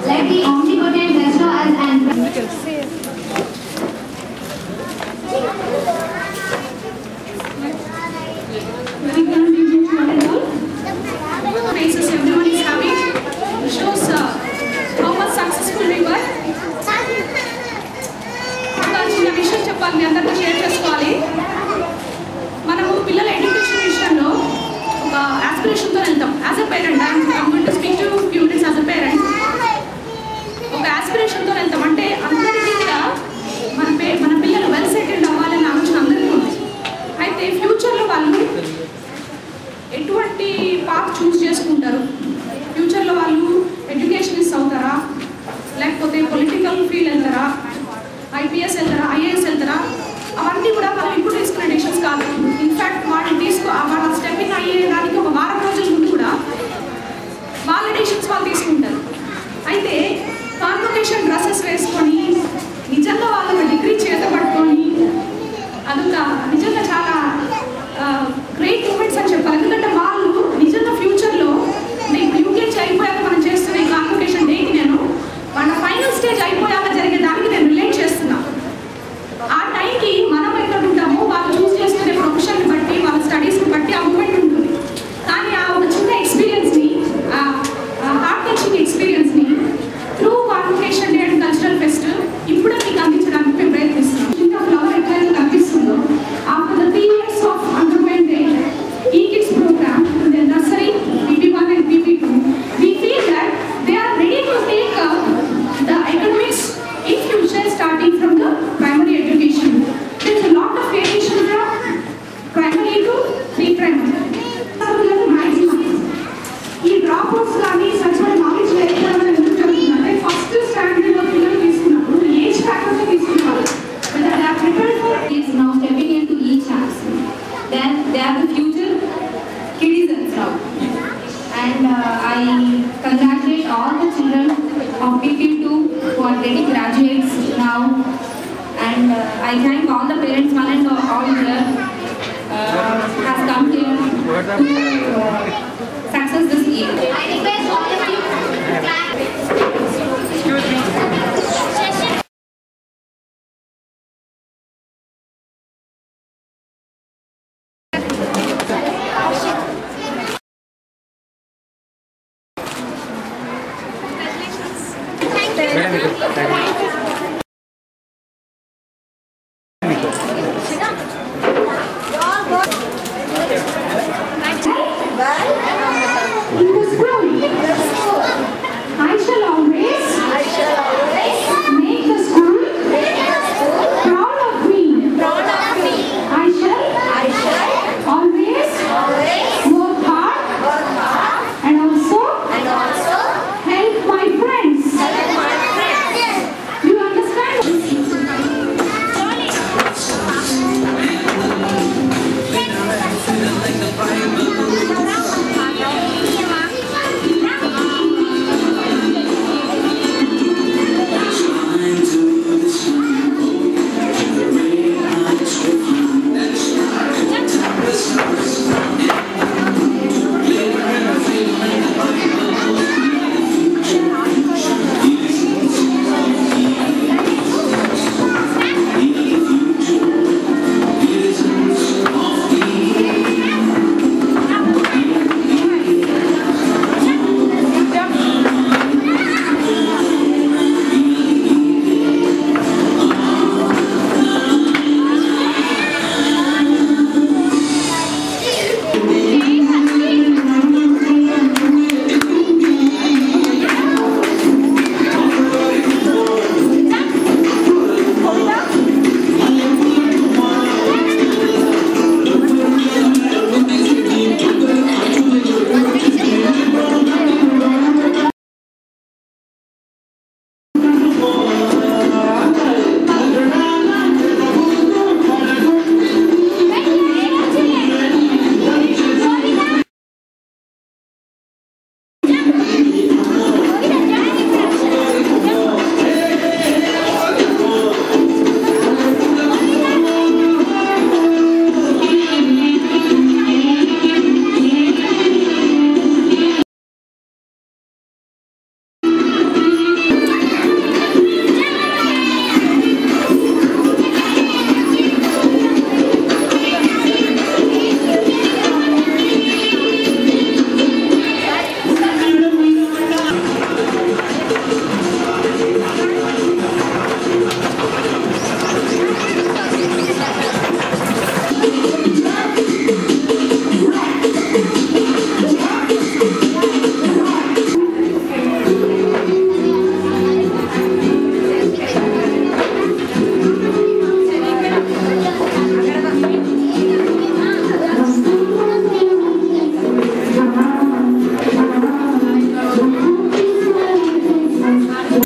Let the omnipotent bestow us and faces everyone is having shows how much successful we were. చిన్న విషయం చెప్పాలి, మీ అందరితో share చేసుకోవాలి. మనము పిల్లల ఎడ్యుకేషన్ విషయంలో ఒక ఆస్పిరేషన్తో వెళ్తాం. As a parent I'm going to speak to students as a parent. ఒక ఆస్పిరేషన్తో వెళ్తాం అంటే అందరికీ కూడా మన పిల్లలు వెల్ సెటిల్డ్ అవ్వాలని ఆలోచన అందరికీ ఉంది. అయితే ఫ్యూచర్లో వాళ్ళు ఎటువంటి పాత్ చూస్ చేసుకుంటారు, ఫ్యూచర్లో వాళ్ళు ఎడ్యుకేషనిస్ట్ అవుతారా, లేకపోతే పొలిటికల్ ఫీల్డ్ వెళ్తారా, ఐపీఎస్ వెళ్తారా, ఐఏఎస్ వెళ్తారా, అవన్నీ కూడా మనం ఇప్పుడు తీసుకునే డిసిషన్స్ కాదు. ఇన్ఫ్యాక్ట్ వాళ్ళ స్టెప్పింగ్ అయ్యేదానికి ఒక వారం రోజుల ముందు కూడా వాళ్ళ డిసిషన్స్ వాళ్ళు తీసుకుంటారు. అయితే కాన్వకేషన్ డ్రెస్సెస్ వేసుకొని నిజంగా వాళ్ళు ఒక డిగ్రీ చేత పట్టుకొని అదొక నిజంగా చాలా గ్రేట్ మూమెంట్స్ అని చెప్పాలి. ఎందుకంటే వాళ్ళు నిజంగా ఫ్యూచర్లో ఇప్పుడు యూకేజీ అయిపోయాక మనం చేస్తున్న ఈ కాన్వకేషన్ డేకి నేను వాళ్ళ ఫైనల్ స్టేజ్ అయిపోయాక జరిగే దానికి నేను రిలేట్ చేస్తున్నా. ఆ టైంకి మనం ఎక్కడ ఉంటామో వాళ్ళు చూస్ చేసుకునే ప్రొఫెషన్ బట్టి వాళ్ళ స్టడీస్ని బట్టి ఆ మూమెంట్ ఉంటుంది. కానీ ఆ ఒక చిన్న ఎక్స్పీరియన్స్ని, హార్ట్ టచింగ్ ఎక్స్పీరియన్స్ని through convocation day and cultural fest ఇప్పుడే మీకు అందించడానికి మేము ప్రయత్నిస్తున్నాం. ఇంకా ఫ్లవర్ ఎట్లయితే కనిపిస్తుందో after the 3 years of underwent e-kids program in the nursery PP1 and PP2, we feel that they are ready to take the academics in future starting from the primary education. There is a lot of variation from primary to pre-primary. ఈ dropouts కానీ సచివల్ knowledge లేకపోవడం ఎందుకు జరుగుతుందంటే first స్టాండర్డ్లో పిల్లలు తీసుకున్నప్పుడు age ఫ్యాక్టర్తో తీసుకున్నారు. Whether they are prepared for is now stepping into each class. Then they are the future citizens now. And I congratulate all the children of PP2 who are getting graduates now. And I thank all the parents, one and all here has come here to success this year. I request all of you to clap. Excuse me. Bye.